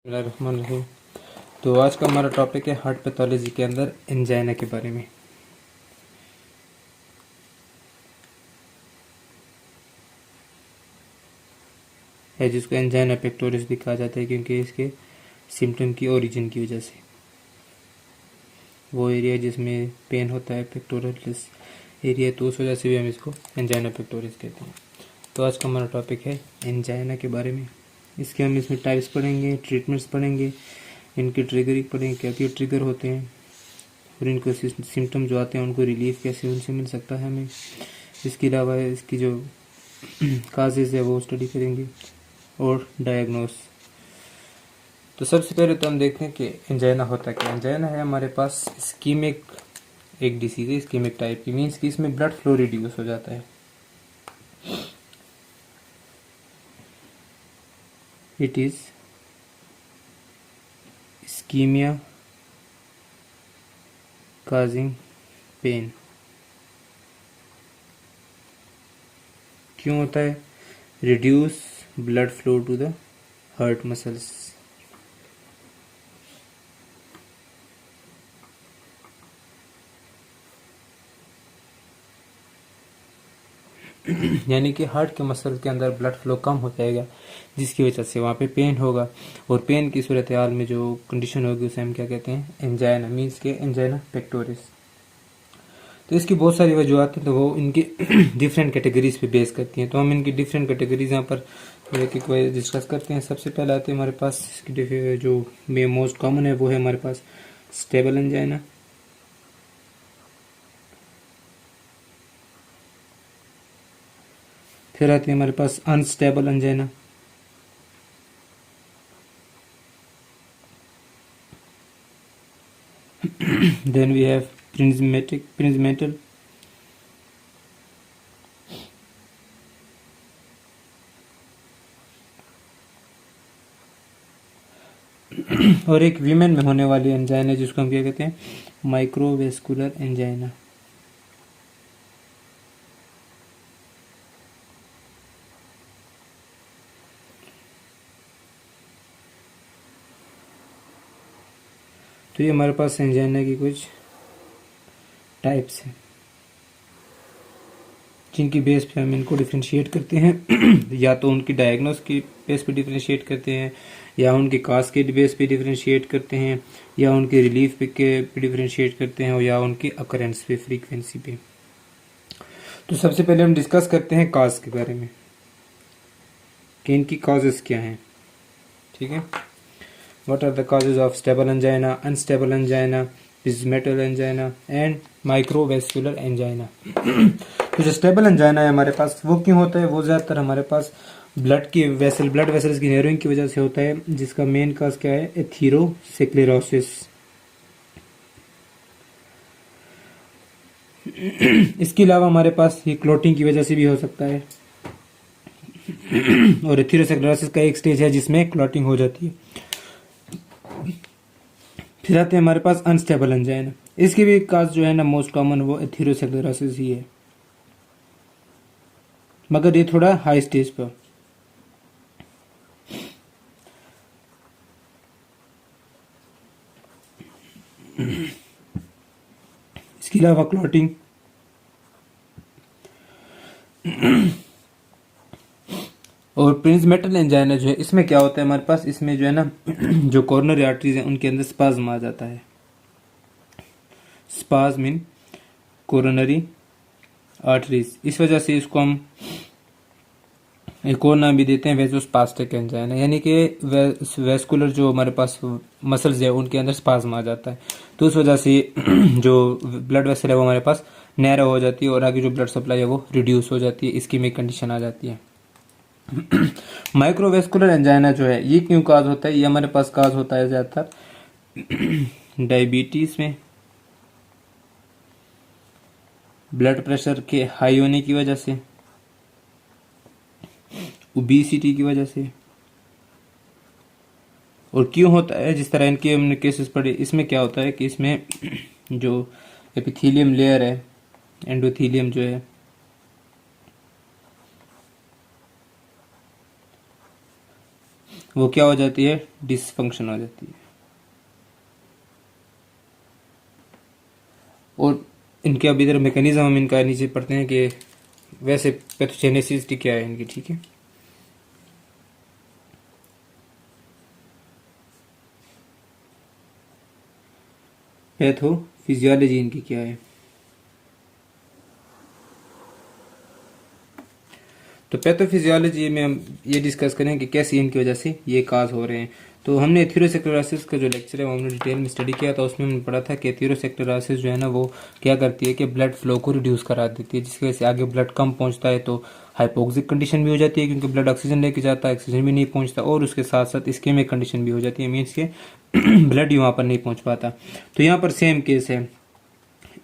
बिस्मिल्लाहिर्रहमानिर्रहीम। तो आज का हमारा टॉपिक है हार्ट पैथोलॉजी के अंदर एंजाइना के बारे में। है जिसको एंजाइना पेक्टोरिस भी कहा जाता है क्योंकि इसके सिम्टम की ओरिजिन की वजह से वो एरिया जिसमें पेन होता है पेक्टोरलिस एरिया, तो उस वजह से भी हम इसको एंजाइना पेक्टोरिस कहते हैं। तो आज का हमारा टॉपिक है एंजाइना के बारे में। इसके हम इसमें टाइप्स पढ़ेंगे, ट्रीटमेंट्स पढ़ेंगे, इनकी ट्रिगरिंग पढ़ेंगे, क्या क्या ट्रिगर होते हैं और इनको सिम्टम जो आते हैं उनको रिलीफ कैसे उनसे मिल सकता है हमें। इसके अलावा इसकी जो काजेज है वो स्टडी करेंगे और डायग्नोस। तो सबसे पहले तो हम देखते हैं कि एंजाइना होता क्या है। एंजाइना है हमारे पास इस्कीमिक एक डिसीज है, इस्कीमिक टाइप की, मीन्स कि इसमें ब्लड फ्लो रिड्यूस हो जाता है। It is ischaemia causing pain. क्यों होता है? Reduce blood flow to the heart muscles. यानी कि हार्ट के मसल के अंदर ब्लड फ्लो कम हो जाएगा जिसकी वजह से वहाँ पे पेन होगा, और पेन की सूरत हाल में जो कंडीशन होगी उसे हम क्या कहते हैं? एंजाइना, मीन्स के एंजाइना पेक्टोरिस। तो इसकी बहुत सारी वजूहत हैं, तो वो इनकी डिफरेंट कैटेगरीज पे बेस करती हैं। तो हम इनकी डिफरेंट कैटेगरीज यहाँ पर एक एक वजह डिस्कस करते हैं। सबसे पहले आते हैं हमारे पास इसकी जो मोस्ट कॉमन है वो है हमारे पास स्टेबल एंजाइना। फिर आती है हमारे पास unstable angina. Then we have Prinzmetal. और एक वीमेन में होने वाली एंजाइना जिसको हम क्या कहते हैं? Microvascular angina. तो ये हमारे पास एंजाइना की कुछ टाइप्स हैं जिनकी बेस पे हम इनको डिफ्रेंशिएट करते हैं या तो उनकी डायग्नोस की बेस पे डिफ्रेंशिएट करते हैं, या उनके काज के बेस पे डिफ्रेंशिएट करते हैं, या उनके रिलीफ पे डिफ्रेंशिएट करते हैं, या उनकी अकरेंस पे, फ्रीक्वेंसी पे। तो सबसे पहले हम डिस्कस करते हैं काज के बारे में कि इनकी काजेस क्या हैं। ठीक है, what are the causes of stable angina, unstable angina, metal angina and microvascular angina। तो जो स्टेबल एंजाइना है हमारे पास वो क्यों होता है? वो ज़्यादातर हमारे पास ब्लड वेसल्स की नैरोइंग की वजह से होता है, जिसका मेन काज क्या है? एथीरोस्क्लेरोसिस। इसके अलावा हमारे पास ये क्लोटिंग की वजह से भी हो सकता है, और एथीरोस्क्लेरोसिस का एक स्टेज है जिसमें क्लॉटिंग हो जाती है। फिर आते हैं हमारे पास अनस्टेबल एंजाइना। इसकी भी काज जो है ना मोस्ट कॉमन वो एथीरोस्क्लेरोसिस ही है, मगर ये थोड़ा हाई स्टेज पर। इसके अलावा क्लॉटिंग और प्रिंजमेटल एंजाइना जो है इसमें क्या होता है हमारे पास? इसमें जो है ना जो कॉर्नरी आर्टरीज हैं उनके अंदर स्पाज्म आ जाता है। स्पाज्म इन कोरोनरी आर्टरीज, इस वजह से इसको हम एक और नाम भी देते हैं वेसोस्पास्टिक एंजाइना, यानी कि वेस्कुलर जो हमारे पास मसल्स है उनके अंदर स्पाज्म आ जाता है। तो उस वजह से जो ब्लड वेसल है वो हमारे पास नैरो हो जाती है और आगे जो ब्लड सप्लाई है वो रिड्यूस हो जाती है, इस्कीमिक कंडीशन आ जाती है। माइक्रोवेस्कुलर एंजाइना जो है ये क्यों काज होता है? ये हमारे पास काज होता है ज़्यादातर डायबिटीज में, ब्लड प्रेशर के हाई होने की वजह से, ओबेसिटी की वजह से। और क्यों होता है? जिस तरह इनके हमने केसेस पढ़े, इसमें क्या होता है कि इसमें जो एपिथेलियम लेयर है, एंडोथेलियम जो है वो क्या हो जाती है, डिसफंक्शन हो जाती है। और इनके अब इधर मैकेनिज्म हम इनका नीचे पढ़ते हैं कि वैसे पैथोजेनेसिस क्या है इनकी, ठीक है। पैथोफिजियोलॉजी इनकी क्या है। तो पैथोफिजियोलॉजी में हम ये डिस्कस करें कि कैसे इनकी वजह से ये काज हो रहे हैं। तो हमने एथेरोस्क्लेरोसिस का जो लेक्चर है वो हमने डिटेल में स्टडी किया था। उसमें हमने पढ़ा था कि एथेरोस्क्लेरोसिस जो है ना वो क्या करती है कि ब्लड फ्लो को रिड्यूस करा देती है, जिसकी वजह से आगे ब्लड कम पहुंचता है, तो हाइपोक्सिक कंडीशन भी हो जाती है क्योंकि ब्लड ऑक्सीजन लेके जाता है, ऑक्सीजन भी नहीं पहुंचता, और उसके साथ साथ इस्केमिक कंडीशन भी हो जाती है, मीन्स के ब्लड वहाँ पर नहीं पहुंच पाता। तो यहाँ पर सेम केस है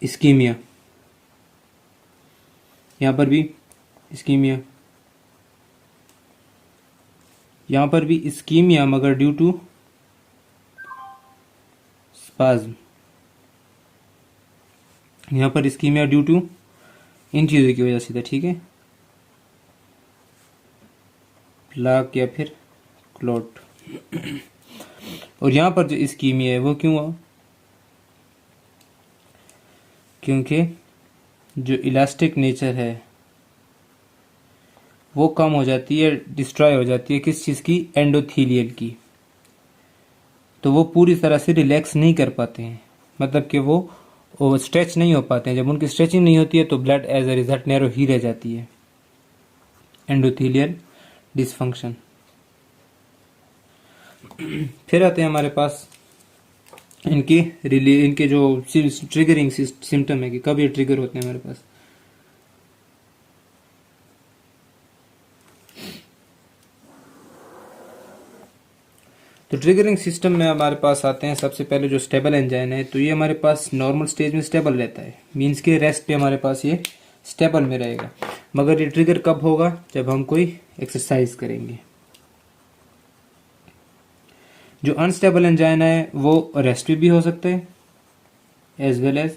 इस्कीमिया, यहाँ पर भी इस्कीमिया, यहाँ पर भी इस्कीमिया, मगर ड्यू टू स्पाज्म, यहाँ पर इस्कीमिया ड्यू टू इन चीज़ों की वजह से था, ठीक है, प्लाक या फिर क्लॉट। और यहाँ पर जो इस्कीमिया है वो क्यों हुआ, क्योंकि जो इलास्टिक नेचर है वो कम हो जाती है, डिस्ट्रॉय हो जाती है, किस चीज़ की, एंडोथीलियल की। तो वो पूरी तरह से रिलैक्स नहीं कर पाते हैं, मतलब कि वो स्ट्रेच नहीं हो पाते हैं। जब उनकी स्ट्रेचिंग नहीं होती है तो blood as a result narrow ही रह जाती है, एंडोथीलियल डिसफंक्शन। फिर आते हैं हमारे पास इनके जो ट्रिगरिंग सिम्टम है कि कब ये ट्रिगर होते हैं हमारे पास। तो ट्रिगरिंग सिस्टम में हमारे पास आते हैं सबसे पहले जो स्टेबल एंजाइन है। तो ये हमारे पास नॉर्मल स्टेज में स्टेबल रहता है, मीन्स के रेस्ट पे हमारे पास ये स्टेबल में रहेगा। मगर ये ट्रिगर कब होगा, जब हम कोई एक्सरसाइज करेंगे। जो अनस्टेबल एंजाइन है वो रेस्ट पे भी हो सकता है एज वेल एज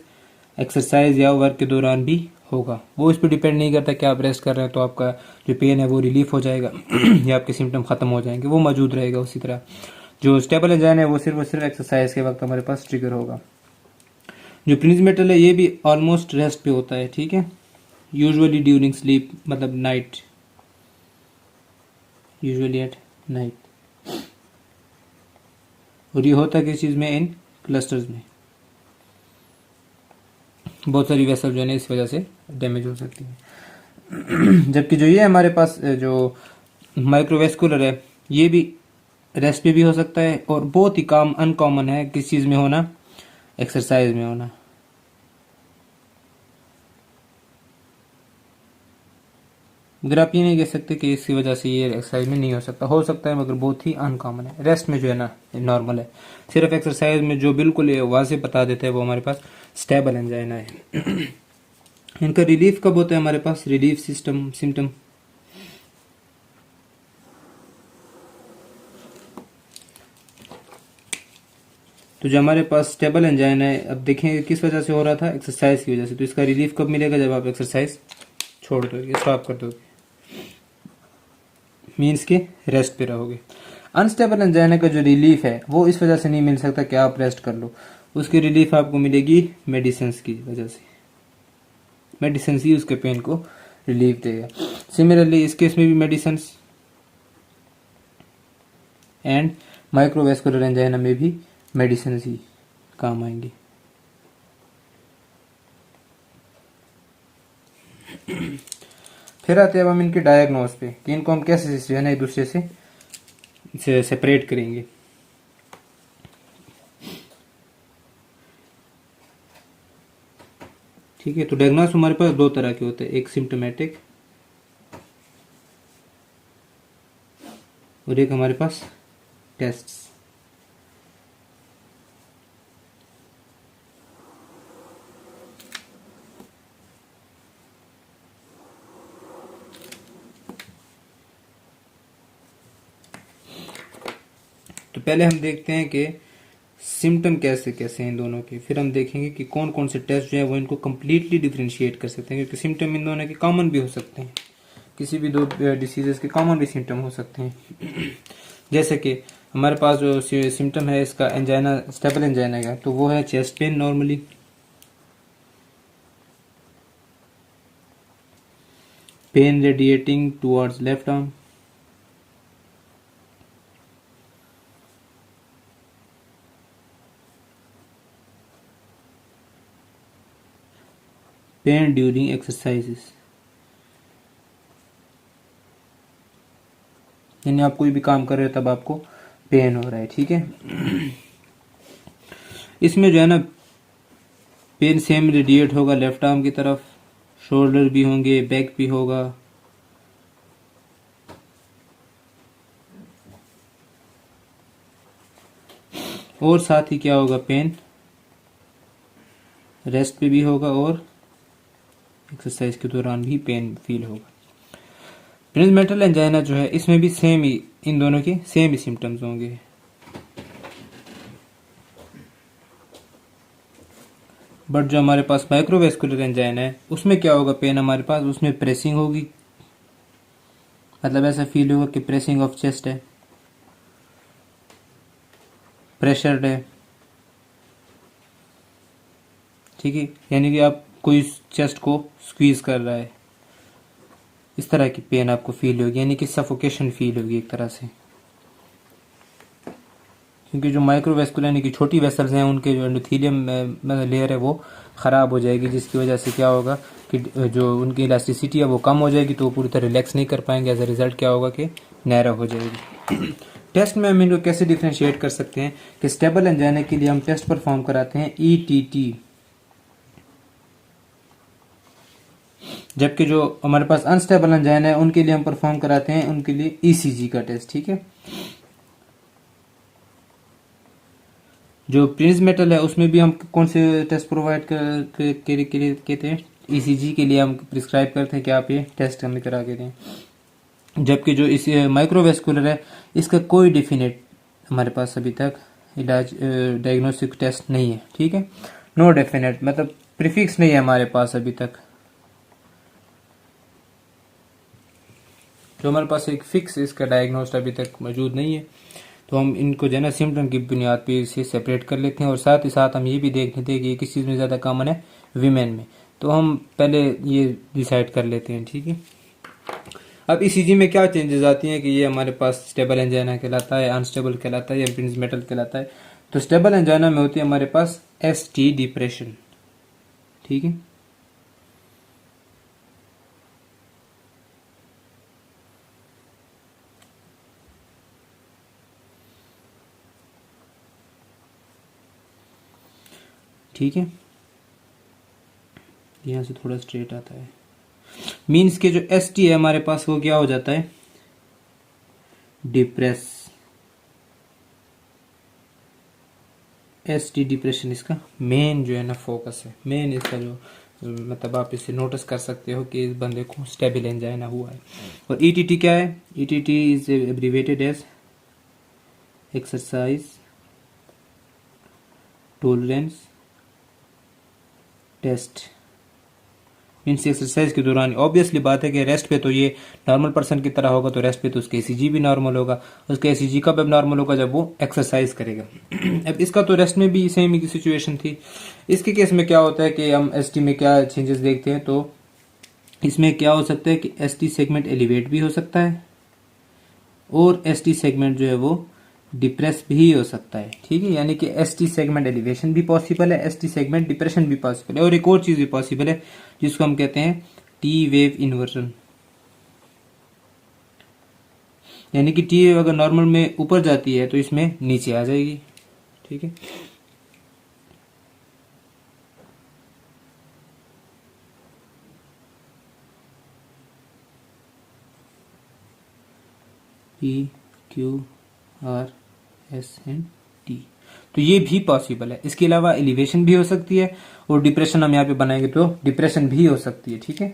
एक्सरसाइज या वर्क के दौरान भी होगा। वो इस पर डिपेंड नहीं करता कि आप रेस्ट कर रहे हैं तो आपका जो पेन है वो रिलीफ हो जाएगा या आपके सिम्टम खत्म हो जाएंगे, वो मौजूद रहेगा उसी तरह। जो स्टेबल एंजाइन है वो सिर्फ एक्सरसाइज के वक्त हमारे पास ट्रिगर होगा। जो प्रिंस मेटल है ये भी ऑलमोस्ट रेस्ट पे होता है, ठीक है, यूजुअली ड्यूरिंग स्लीप, मतलब नाइट, यूजुअली एट नाइट। और ये होता है किस चीज में, इन क्लस्टर्स में। बहुत सारी वेसल जो है इस वजह से डैमेज हो सकती है। जबकि जो ये हमारे पास जो माइक्रोवेस्कुलर है ये भी रेस्ट पे भी हो सकता है, और बहुत ही अनकॉमन है किस चीज में होना, एक्सरसाइज में होना। मगर आप ये नहीं कह सकते कि इसकी वजह से ये एक्सरसाइज में नहीं हो सकता है, मगर बहुत ही अनकॉमन है। रेस्ट में जो है ना नॉर्मल है। सिर्फ एक्सरसाइज में जो बिल्कुल वाज़ेह बता देते हैं वो हमारे पास स्टेबल एंजाइना है। इनका रिलीफ कब होता है हमारे पास, रिलीफ सिम्टम। तो जो हमारे पास स्टेबल एंजाइना है, अब देखें किस वजह से हो रहा था, एक्सरसाइज की वजह से। तो इसका रिलीफ कब मिलेगा, जब आप एक्सरसाइज छोड़ दोगे, स्टॉप कर दोगे, मीन्स के रेस्ट पे रहोगे। अनस्टेबल एंजाइना का जो रिलीफ है वो इस वजह से नहीं मिल सकता कि आप रेस्ट कर लो, उसकी रिलीफ आपको मिलेगी मेडिसिन की वजह से। मेडिसिन ही उसके पेन को रिलीफ देगा। सिमिलरली इस केस में भी मेडिसिन एंड माइक्रोवेस्कुलर एंजाइना में भी मेडिसिन ही काम आएंगी। फिर आते हैं अब हम इनके डायग्नोस पे कि इनको हम कैसे जो है ना एक दूसरे से सेपरेट करेंगे। ठीक है, तो डायग्नोस हमारे पास दो तरह के होते हैं, एक सिम्टोमेटिक और एक हमारे पास टेस्ट्स। तो पहले हम देखते हैं कि सिम्टम कैसे कैसे हैं इन दोनों के, फिर हम देखेंगे कि कौन कौन से टेस्ट जो है वो इनको कम्प्लीटली डिफ्रेंशिएट कर सकते हैं, क्योंकि सिम्टम इन दोनों के कॉमन भी हो सकते हैं किसी भी दो डिसीजेस के कॉमन भी सिम्टम हो सकते हैं। जैसे कि हमारे पास जो सिम्टम है इसका एंजाइना, स्टेबल एंजाइना का, तो वो है chest pain normally, pen radiating towards left arm, pen during exercises, यानी आप कोई भी काम कर रहे हो तब आपको पेन हो रहा है, ठीक है। इसमें जो है ना पेन सेम रेडिएट होगा लेफ्ट आर्म की तरफ, शोल्डर भी होंगे, बैक भी होगा, और साथ ही क्या होगा, पेन रेस्ट पे भी होगा और एक्सरसाइज के दौरान भी पेन फील होगा। प्रिंसमेटल एंजाइना जो है इसमें भी सेम ही, इन दोनों के सेम ही सिम्टम्स होंगे। बट जो हमारे पास माइक्रोवेस्कुलर एंजाइना है उसमें क्या होगा, पेन हमारे पास उसमें प्रेसिंग होगी, मतलब ऐसा फील होगा कि प्रेसिंग ऑफ चेस्ट है, प्रेशर्ड है, ठीक है, यानी कि आप कोई चेस्ट को स्क्वीज कर रहा है, इस तरह की पेन आपको फील होगी, यानी कि सफोकेशन फील होगी एक तरह से। क्योंकि जो माइक्रोवेस्कुलर यानी कि छोटी वेसल्स हैं उनके जो एंडोथेलियम लेयर है वो ख़राब हो जाएगी, जिसकी वजह से क्या होगा कि जो उनकी इलास्टिसिटी है वो कम हो जाएगी, तो वो पूरी तरह रिलैक्स नहीं कर पाएंगे। एज अ रिजल्ट क्या होगा कि नैरो हो जाएगी। टेस्ट में हम इनको कैसे डिफ्रेंशिएट कर सकते हैं कि स्टेबल एंजाइना के लिए हम टेस्ट परफॉर्म कराते हैं ETT, जबकि जो हमारे पास अनस्टेबल एंजाइना है उनके लिए हम परफॉर्म कराते हैं उनके लिए ECG का टेस्ट, ठीक है। जो प्रिंसमेटल है उसमें भी हम कौन से टेस्ट प्रोवाइड कहते हैं, ECG के लिए हम प्रिस्क्राइब करते हैं कि आप ये टेस्ट हमें करा के दें। जबकि जो इस माइक्रोवेस्कुलर है इसका कोई डेफिनेट हमारे पास अभी तक इलाज डायग्नोस्टिक टेस्ट नहीं है, ठीक है। नो डेफिनेट मतलब प्रीफिक्स नहीं है हमारे पास अभी तक, जो हमारे पास एक फिक्स इसका डायग्नोस्ट अभी तक मौजूद नहीं है। तो हम इनको जो है ना सिम्टम की बुनियाद पे इसे सेपरेट कर लेते हैं, और साथ ही साथ हम ये भी देख लेते हैं कि ये किस चीज़ में ज़्यादा कॉमन है, वीमेन में। तो हम पहले ये डिसाइड कर लेते हैं, ठीक है। अब ECG में क्या चेंजेस आती हैं कि ये हमारे पास स्टेबल एंजाइना कहलाता है, अनस्टेबल कहलाता है या प्रिंसमेटल कहलाता है। तो स्टेबल एंजाइना में होती है हमारे पास ST डिप्रेशन, ठीक है। ठीक है, यहाँ से थोड़ा स्ट्रेट आता है। मीन्स के जो ST है हमारे पास वो क्या हो जाता है, डिप्रेस। ST डिप्रेशन इसका मेन जो है ना फोकस है, मेन इसका जो मतलब आप इसे नोटिस कर सकते हो कि इस बंदे को स्टेबल एंजाइना हुआ है। और ETT क्या है, ETT is abbreviated as exercise tolerance test. Means exercise के दौरान ऑब्वियसली बात है कि रेस्ट पे तो ये नॉर्मल पर्सन की तरह होगा, तो रेस्ट पे तो उसका ECG भी नॉर्मल होगा। उसका ECG कब नॉर्मल होगा, जब वो एक्सरसाइज करेगा। अब इसका तो रेस्ट में भी सेम ही सिचुएशन थी। इसके केस में क्या होता है कि हम ST में क्या चेंजेस देखते हैं, तो इसमें क्या हो सकता है कि ST सेगमेंट एलिवेट भी हो सकता है और ST सेगमेंट जो है वो डिप्रेस भी हो सकता है, ठीक है। यानी कि ST सेगमेंट एलिवेशन भी पॉसिबल है, ST सेगमेंट डिप्रेशन भी पॉसिबल है। और एक और चीज भी पॉसिबल है जिसको हम कहते हैं T वेव इन्वर्जन, यानी कि T वेव अगर नॉर्मल में ऊपर जाती है तो इसमें नीचे आ जाएगी, ठीक है। PQRS तो ये भी पॉसिबल है। इसके अलावा एलिवेशन भी हो सकती है और डिप्रेशन हम यहाँ पे बनाएंगे तो डिप्रेशन भी हो सकती है, ठीक है।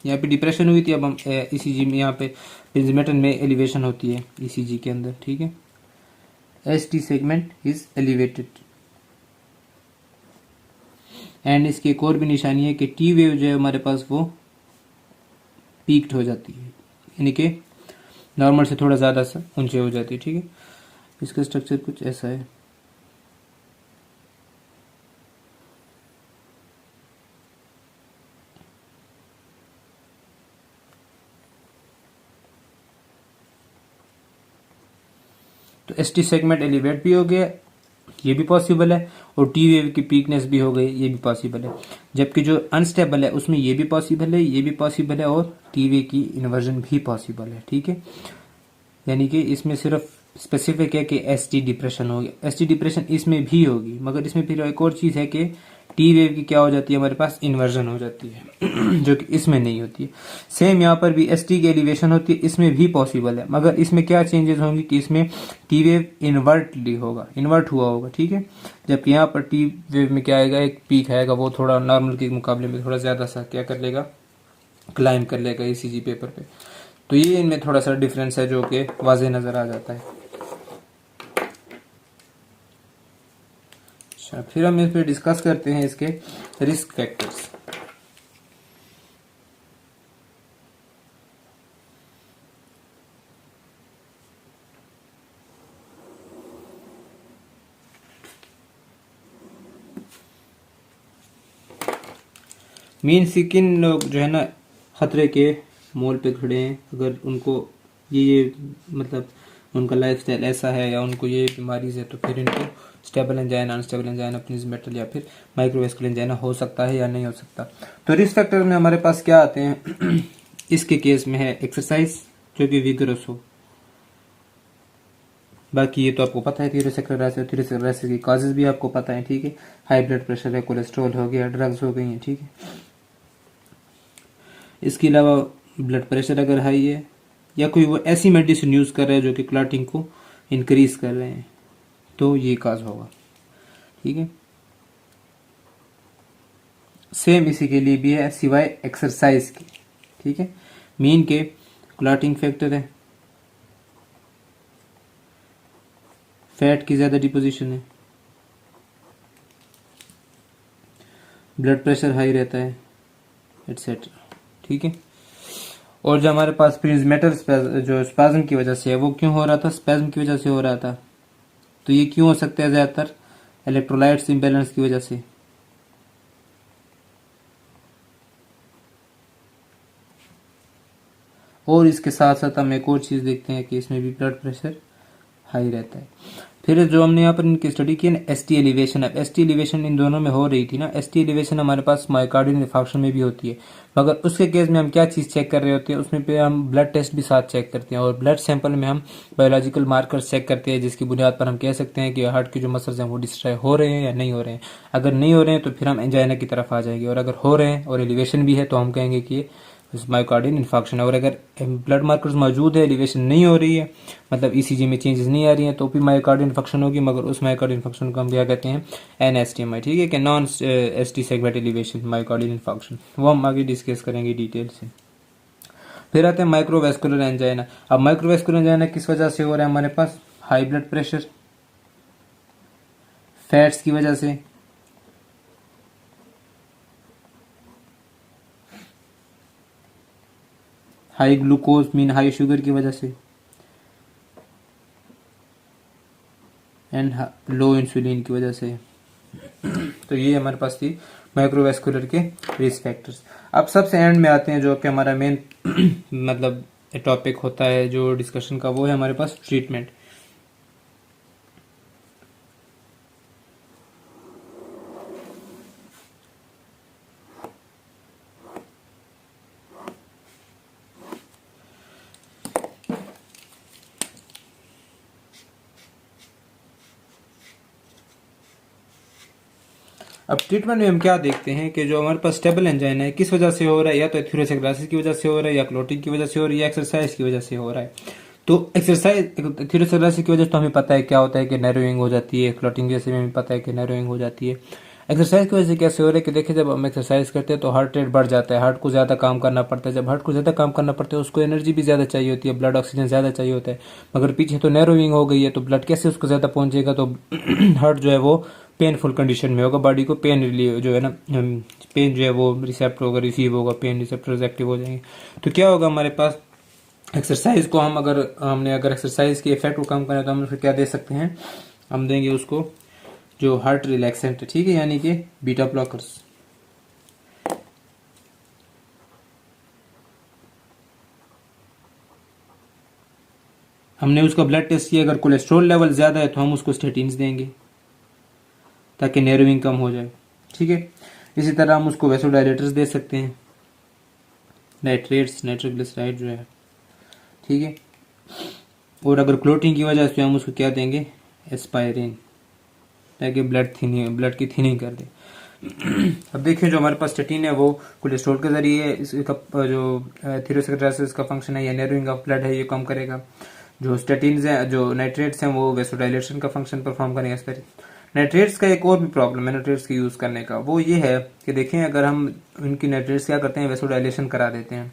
यहाँ पे डिप्रेशन हुई थी, अब हम ECG में यहाँ पे प्रिंसमेटल में एलिवेशन होती है ECG के अंदर, ठीक है। ST segment is elevated. And इसकी एक और भी निशानी है कि T वेव जो है हमारे पास वो पीक्ड हो जाती है, यानी कि नॉर्मल से थोड़ा ज़्यादा सा ऊंचे हो जाती है। ठीक है, इसका स्ट्रक्चर कुछ ऐसा है। तो एसटी सेगमेंट एलिवेट भी हो गया, ये भी पॉसिबल है, और टी वेव की पीकनेस भी हो गई, ये भी पॉसिबल है। जबकि जो अनस्टेबल है उसमें ये भी पॉसिबल है, ये भी पॉसिबल है, और टी वे की इन्वर्जन भी पॉसिबल है। ठीक है, यानी कि इसमें सिर्फ स्पेसिफिक है कि एस टी डिप्रेशन होगी, एस टी डिप्रेशन इसमें भी होगी, मगर इसमें फिर एक और चीज़ है कि टी वेव की क्या हो जाती है, हमारे पास इन्वर्जन हो जाती है जो कि इसमें नहीं होती है। सेम यहाँ पर भी एस टी की एलिवेशन होती है, इसमें भी पॉसिबल है, मगर इसमें क्या चेंजेस होंगी कि इसमें टी वेव इन्वर्टली होगा, इन्वर्ट हुआ होगा। ठीक है, जबकि यहाँ पर टी वेव में क्या आएगा, एक पीक आएगा, वो थोड़ा नॉर्मल के मुकाबले में थोड़ा ज़्यादा सा क्या कर लेगा, क्लाइम कर लेगा ईसीजी पेपर पे। तो ये इनमें थोड़ा सा डिफरेंस है जो कि वाज़ेह नज़र आ जाता है। अच्छा, फिर हम इस पर डिस्कस करते हैं इसके रिस्क फैक्टर्स। मीन किन लोग जो है ना खतरे के मोल पे खड़े हैं, अगर उनको ये मतलब उनका लाइफस्टाइल ऐसा है या उनको ये बीमारीज है, तो फिर इनको stable angina, unstable angina, Prinzmetal या फिर माइक्रोवेस्कुलर एंजाइना हो सकता है या नहीं हो सकता। तो रिस्क फैक्टर में हमारे पास क्या आते हैं इसके केस में है एक्सरसाइज जो कि विगरस हो, बाकी ये तो आपको पता है थीरोसेक्लेरोसिस की कॉजेज भी आपको पता है। ठीक है, हाई ब्लड प्रेशर है, कोलेस्ट्रॉल हो गया, ड्रग्स हो गई हैं। ठीक है, इसके अलावा ब्लड प्रेशर अगर हाई है या कोई वो ऐसी मेडिसिन यूज कर रहे हैं जो कि क्लॉटिंग को इंक्रीज कर रहे हैं, तो ये काज होगा। ठीक है, सेम इसी के लिए भी है सिवाय एक्सरसाइज के। ठीक है, मीन के क्लॉटिंग फैक्टर है, फैट की ज्यादा डिपोजिशन है, ब्लड प्रेशर हाई रहता है, एटसेट्रा। ठीक है, और जो हमारे पास प्रिंस मेटल जो स्पाज्म की वजह से है, वो क्यों हो रहा था, स्पैज्म की वजह से हो रहा था। तो ये क्यों हो सकता है, ज्यादातर इलेक्ट्रोलाइट्स इम्बैलेंस की वजह से। और इसके साथ साथ हम एक और चीज देखते हैं कि इसमें भी ब्लड प्रेशर हाई रहता है। फिर जो हमने यहाँ पर इनकी स्टडी की ना एस टी एलिवेशन, अब एस टी एलिवेशन इन दोनों में हो रही थी ना, एस टी एलिवेशन हमारे पास मायोकार्डियल इन्फार्क्शन में भी होती है, मगर उसके केस में हम क्या चीज़ चेक कर रहे होते हैं, उसमें पे हम ब्लड टेस्ट भी साथ चेक करते हैं, और ब्लड सैंपल में हम बायोलॉजिकल मार्कर्स चेक करते हैं, जिसकी बुनियाद पर हम कह सकते हैं कि हार्ट के जो मसल्स हैं वो डिस्ट्रॉय हो रहे हैं या नहीं हो रहे हैं। अगर नहीं हो रहे हैं तो फिर हम एंजाइना की तरफ आ जाएंगे, और अगर हो रहे हैं और एलिवेशन भी है तो हम कहेंगे कि मायोकार्डियल इन्फार्क्शन है। और अगर ब्लड मार्कर्स मौजूद है, एलिवेशन नहीं हो रही है, मतलब ईसीजी में चेंजेस नहीं आ रही हैं, तो भी मायोकार्डियल इन्फार्क्शन होगी, मगर उस मायोकार्डियल इन्फार्क्शन को हम क्या कहते हैं, एनएसटीएमआई। ठीक है, कि non ST segment elevation myocardial infarction, वो हम आगे डिस्कस करेंगे डिटेल से। फिर आते हैं माइक्रोवेस्कुलर एंजाइना। अब माइक्रोवेस्कुलर एंजाइना किस वजह से हो रहा है, हमारे पास हाई ब्लड प्रेशर, फैट्स की वजह से, high glucose mean high sugar की वजह से, एंड लो इंसुलिन की वजह से। तो ये हमारे पास थी माइक्रोवेस्कुलर के रिस्क फैक्टर्स। अब सबसे एंड में आते हैं जो कि हमारा मेन मतलब टॉपिक होता है जो डिस्कशन का, वो है हमारे पास ट्रीटमेंट। अब ट्रीटमेंट में हम क्या देखते हैं कि जो हमारे पास स्टेबल एंजाइना है किस वजह से हो रहा है, या तो एथेरोस्क्लेरोसिस की वजह से हो रहा है, या क्लोटिंग की वजह से हो रहा है, या एक्सरसाइज की वजह से हो रहा है। तो एक्सरसाइज एथेरोस्क्लेरोसिस की वजह से तो हमें पता है क्या होता है कि नैरोइंग हो जाती है, क्लोटिंग की वजह से हमें पता है कि नैरोइंग हो जाती है। एक्सरसाइज की वजह से कैसे हो रहा है कि देखिए, जब हम एक्सरसाइज करते हैं तो हार्ट रेट बढ़ जाता है, हार्ट को ज़्यादा काम करना पड़ता है। जब हार्ट को ज़्यादा काम करना पड़ता है उसको एनर्जी भी ज़्यादा चाहिए होती है, ब्लड ऑक्सीजन ज़्यादा चाहिए होता है, मगर पीछे तो नैरोइंग हो गई है, तो ब्लड कैसे उसको ज़्यादा पहुंचेगा, तो हार्ट जो है वो पेनफुल कंडीशन में होगा, बॉडी को पेन रिलीव जो है ना, पेन जो है वो रिसेप्टर होगा, रिसीव होगा, पेन रिसेप्टर्स एक्टिव हो जाएंगे। तो क्या होगा हमारे पास, एक्सरसाइज को हम अगर एक्सरसाइज के इफेक्ट को कम करें तो हम उसको क्या दे सकते हैं, हम देंगे उसको जो हार्ट रिलैक्सेंट है, ठीक है, यानी कि बीटा ब्लॉकर्स। हमने उसका ब्लड टेस्ट किया, अगर कोलेस्ट्रॉल लेवल ज़्यादा है तो हम उसको स्टेटिन्स देंगे ताकि नैरोइंग कम हो जाए, ठीक है। इसी तरह हम उसको वैसोडाइलेटर्स दे सकते हैं, नाइट्रेट्स, नाइट्रोग्लिसराइड जो है, ठीक है। और अगर क्लोटिंग की वजह से हम उसको क्या देंगे, एस्पायरिन, ताकि ब्लड की थिनिंग कर दे। अब देखिए जो हमारे पास स्टेटिन है वो कोलेस्ट्रॉल के जरिए इसका जो एथेरोस्क्लेरोसिस का फंक्शन है या नैरोइंग ऑफ ब्लड है ये कम करेगा। जो स्टेटिन्स हैं, जो नाइट्रेट्स हैं, वो वेसोडाइलेशन का फंक्शन परफॉर्म करेंगे। नाइट्रेट्स का एक और भी प्रॉब्लम है नाइट्रेट्स के यूज करने का, वो ये है कि देखें अगर हम इनकी नाइट्रेट्स क्या करते हैं, वेसोडाइलेशन करा देते हैं।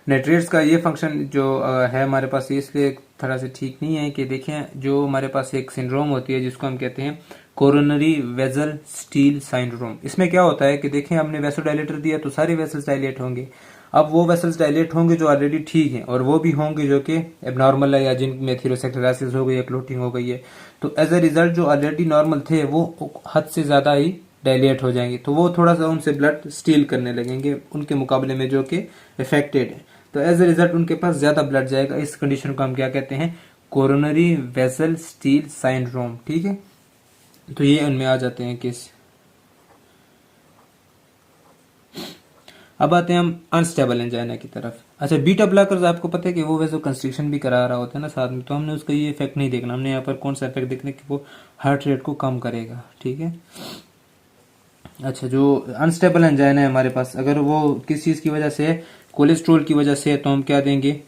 नाइट्रेट्स का ये फंक्शन जो है हमारे पास, ये इसलिए एक तरह से ठीक नहीं है कि देखें जो हमारे पास एक सिंड्रोम होती है जिसको हम कहते हैं कोरोनरी वेसल स्टील सिंड्रोम। इसमें क्या होता है कि देखें हमने वेसोडाइलेटर दिया तो सारे वेसल्स डायलेट होंगे। अब वो वेसल्स डायलेट होंगे जो ऑलरेडी ठीक हैं, और वो भी होंगे जो कि एबनॉर्मल है या जिनमें एथेरोस्क्लेरोसिस हो गई या क्लोटिंग हो गई है। तो एज अ रिजल्ट जो ऑलरेडी नॉर्मल थे वो हद से ज्यादा ही डायलेट हो जाएंगे, तो वो थोड़ा सा उनसे ब्लड स्टील करने लगेंगे उनके मुकाबले में जो कि इफेक्टेड है। तो एज अ रिजल्ट उनके पास ज्यादा ब्लड जाएगा। इस कंडीशन को हम क्या कहते हैं, कोरोनरी वेसल स्टील सिंड्रोम, ठीक है। तो ये उनमें आ जाते हैं केस। अब आते हैं हम अनस्टेबल एंजाइना की तरफ। अच्छा, बीटा ब्लॉकर्स आपको पता है कि वो वैसे कंस्ट्रिक्शन भी करा रहा होता है ना साथ में, तो हमने उसका ये इफेक्ट नहीं देखना, हमने यहाँ पर कौन सा इफेक्ट देखना कि वो हार्ट रेट को कम करेगा, ठीक है। अच्छा, जो अनस्टेबल एंजाइना है हमारे पास, अगर वो किस चीज की वजह से है, कोलेस्ट्रोल की वजह से है, तो हम क्या देंगे,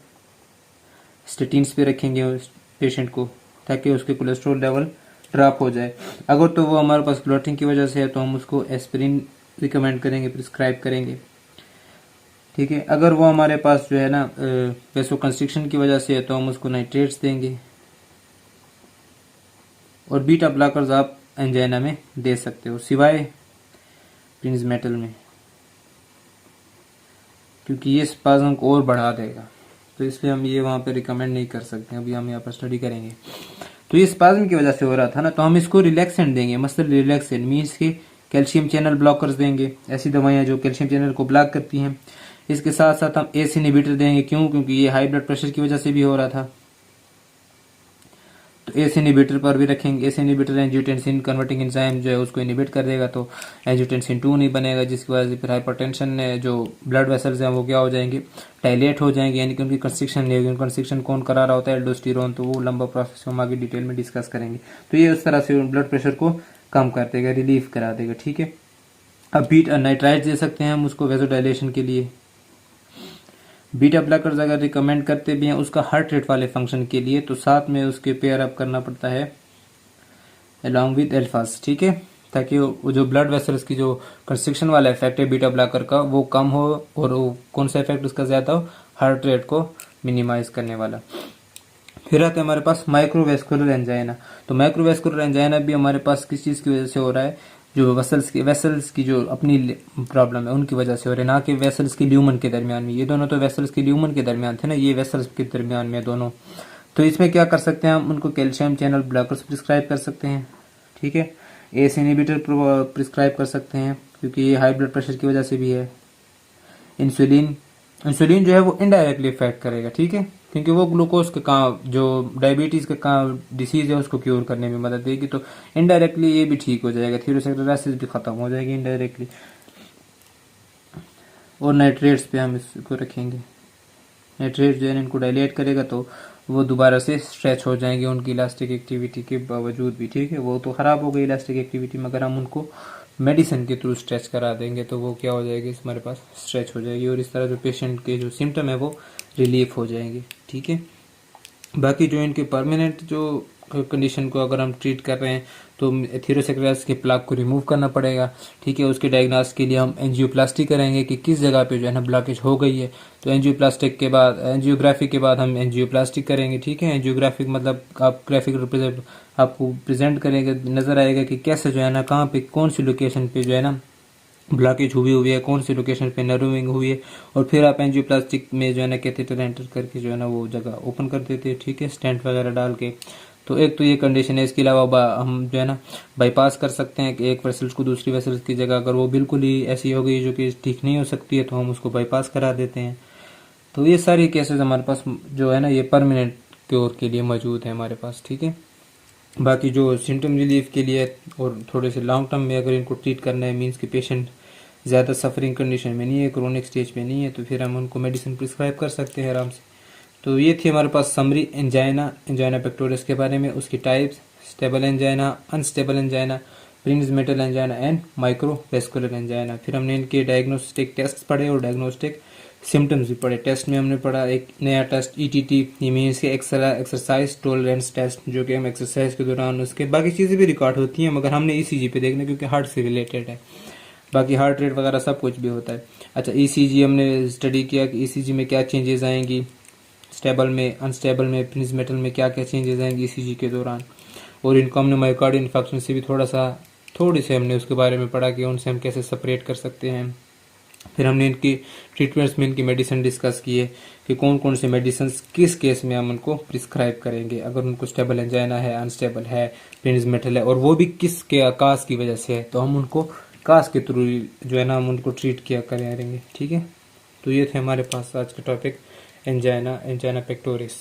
स्टेटिन्स पे रखेंगे उस पेशेंट को ताकि उसके कोलेस्ट्रोल लेवल ड्रॉप हो जाए। अगर तो वो हमारे पास क्लॉटिंग की वजह से है तो हम उसको एस्पिरिन रिकमेंड करेंगे, प्रिस्क्राइब करेंगे, ठीक है। अगर वो हमारे पास जो है ना वेसो कंस्ट्रिक्शन की वजह से है तो हम उसको नाइट्रेट्स देंगे। और बीटा ब्लॉकर्स आप एंजाइना में दे सकते हो सिवाय प्रिंस मेटल में, क्योंकि ये स्पाज्म को और बढ़ा देगा, तो इसलिए हम ये वहां पे रिकमेंड नहीं कर सकते। अभी हम यहाँ पर स्टडी करेंगे। तो ये स्पाज्म की वजह से हो रहा था ना, तो हम इसको रिलैक्सेंट देंगे, मसल रिलैक्सेंट मीन्स के कैल्शियम चैनल ब्लॉकर्स देंगे, ऐसी दवाइयां जो कैल्शियम चैनल को ब्लॉक करती हैं। इसके साथ साथ हम एस इनहिबिटर देंगे, क्यों, क्योंकि ये हाई ब्लड प्रेशर की वजह से भी हो रहा था, तो एस इनहिबिटर पर भी रखेंगे। ACE inhibitor angiotensin converting enzyme जो है उसको इनहिबिट कर देगा, तो एंजियोटेंसिन 2 नहीं बनेगा, जिसकी वजह से फिर हाइपरटेंशन जो ब्लड वेसल्स हैं वो क्या हो जाएंगे, डायलेट हो जाएंगे, यानी कि उनकी कंस्ट्रिक्शन नहीं होगी। कंस्ट्रिक्शन कौन करा रहा होता है, एल्डोस्टेरोन, तो वो लंबा प्रोसेस हम आगे डिटेल में डिस्कस करेंगे। तो ये उस तरह से ब्लड प्रेशर को कम कर देगा, रिलीफ करा देगा, ठीक है। अब बीटा नाइट्राइट दे सकते हैं हम उसको वेसोडाइलेशन के लिए। बीटा ब्लॉकर्स अगर रिकमेंड करते भी हैं उसका हार्ट रेट वाले फंक्शन के लिए, तो साथ में उसके पेयर अप करना पड़ता है अलॉन्ग विद अल्फास, ठीक है, ताकि वो जो ब्लड वेसल्स की जो कंस्ट्रिक्शन वाला इफेक्ट है बीटा ब्लॉकर का वो कम हो, और वो कौन सा इफेक्ट उसका ज्यादा हो, हार्ट रेट को मिनिमाइज करने वाला। फिर आता है हमारे पास माइक्रोवेस्कुलर एंजाइना। तो माइक्रोवेस्कुलर एंजाइना भी हमारे पास किस चीज की वजह से हो रहा है, जो वेसल्स की जो अपनी प्रॉब्लम है उनकी वजह से हो रहे, ना कि वेसल्स की ल्यूमन के दरमियान में। ये दोनों तो वेसल्स की ल्यूमन के दरमियान थे ना, ये वेसल्स के दरमियान में दोनों। तो इसमें क्या कर सकते हैं हम, उनको कैल्शियम चैनल ब्लॉकर्स प्रिस्क्राइब कर सकते हैं, ठीक है। एस इनहिबिटर प्रिस्क्राइब कर सकते हैं, क्योंकि ये हाई ब्लड प्रेशर की वजह से भी है। इंसुलिन जो है वो इनडायरेक्टली इफेक्ट करेगा, ठीक है, क्योंकि वो ग्लूकोज के काम, जो डायबिटीज का काम डिसीज है उसको क्योर करने में मदद देगी, तो इनडायरेक्टली ये भी ठीक हो जाएगा, एथेरोस्क्लेरोसिस भी खत्म हो जाएगी इनडायरेक्टली। और नाइट्रेट्स पे हम इसको रखेंगे, नाइट्रेट जो है इनको डायलेट करेगा तो वो दोबारा से स्ट्रेच हो जाएंगे उनकी इलास्टिक एक्टिविटी के बावजूद भी, ठीक है। वो तो खराब हो गई इलास्टिक एक्टिविटी, मगर हम उनको मेडिसिन के थ्रू स्ट्रेच करा देंगे तो वो क्या हो जाएगी, हमारे पास स्ट्रेच हो जाएगी, और इस तरह जो पेशेंट के जो सिम्टम है वो रिलीफ हो जाएंगे, ठीक है। बाकी जो इनके परमानेंट जो कंडीशन को अगर हम ट्रीट कर रहे हैं तो एथेरोस्क्लेरोसिस के प्लाक को रिमूव करना पड़ेगा, ठीक है। उसके डायग्नोसिस के लिए हम एंजियोप्लास्टी करेंगे कि किस जगह पे जो है ना ब्लॉकेज हो गई है। तो एंजियोप्लास्टिक के बाद, एंजियोग्राफी के बाद हम एंजियोप्लास्टी करेंगे, ठीक है। एंजियोग्राफिक मतलब आप ग्राफिक रिप्रेजेंट आपको प्रेजेंट करेंगे, नजर आएगा कि कैसे जो है ना कहाँ पे कौन सी लोकेशन पे जो है ना ब्लॉकेज हुई है, कौन सी लोकेशन पे नर्विंग हुई है, और फिर आप एंजियोप्लास्टिक में जो है ना कैथेटर एंटर करके जो है ना वो जगह ओपन कर देते हैं, ठीक है, स्टेंट वगैरह डाल के। तो एक तो ये कंडीशन है। इसके अलावा हम जो है ना बाईपास कर सकते हैं कि एक वेसल्स को दूसरी वेसल्स की जगह, अगर वो बिल्कुल ही ऐसी हो गई जो कि ठीक नहीं हो सकती है तो हम उसको बाईपास करा देते हैं। तो ये सारी केसेस हमारे पास जो है ना ये परमानेंट क्योर के लिए मौजूद है हमारे पास, ठीक है। बाकी जो सिम्टम रिलीफ के लिए और थोड़े से लॉन्ग टर्म में अगर इनको ट्रीट करना है, मीन्स कि पेशेंट ज़्यादा सफरिंग कंडीशन में नहीं है, क्रोनिक स्टेज पे नहीं है, तो फिर हम उनको मेडिसिन प्रिस्क्राइब कर सकते हैं आराम से। तो ये थी हमारे पास समरी एंजाइना, एंजाइना पेक्टोरिस के बारे में, उसकी types, stable angina, unstable angina, Prince metal angina and microvascular angina. फिर हमने इनके डायग्नोस्टिक टेस्ट पढ़े और डायग्नोस्टिक सिम्टम्स भी पढ़े। टेस्ट में हमने पढ़ा एक नया टेस्ट ईटीटी, मीन्स के एक्सरसाइज टॉलरेंस टेस्ट, जो कि हम एक्सरसाइज के दौरान उसके बाकी चीज़ें भी रिकॉर्ड होती हैं, मगर हमने ईसीजी पे देखना क्योंकि हार्ट से रिलेटेड है, बाकी हार्ट रेट वगैरह सब कुछ भी होता है। अच्छा, ईसीजी हमने स्टडी किया कि ईसीजी में क्या चेंजेस आएंगी, स्टेबल में, अनस्टेबल में, प्रिंस मेटल में क्या क्या चेंजेस आएंगे ईसीजी के दौरान, और इनको हमने मायोकार्डियल इन्फेक्शन से भी थोड़ी से हमने उसके बारे में पढ़ा कि उनसे हम कैसे सेपरेट कर सकते हैं। फिर हमने इनकी ट्रीटमेंट्स में इनकी मेडिसिन डिस्कस की है कि कौन कौन से मेडिसिन किस केस में हम उनको प्रिस्क्राइब करेंगे, अगर उनको स्टेबल एंजाइना है, अनस्टेबल है, प्रिंस मेटल है, और वो भी किस के आकाश की वजह से है, तो हम उनको कास के थ्रू जो है ना हम उनको ट्रीट किया करेंगे, ठीक है। तो ये थे हमारे पास आज के टॉपिक एंजाइना, एंजाइना पेक्टोरिस।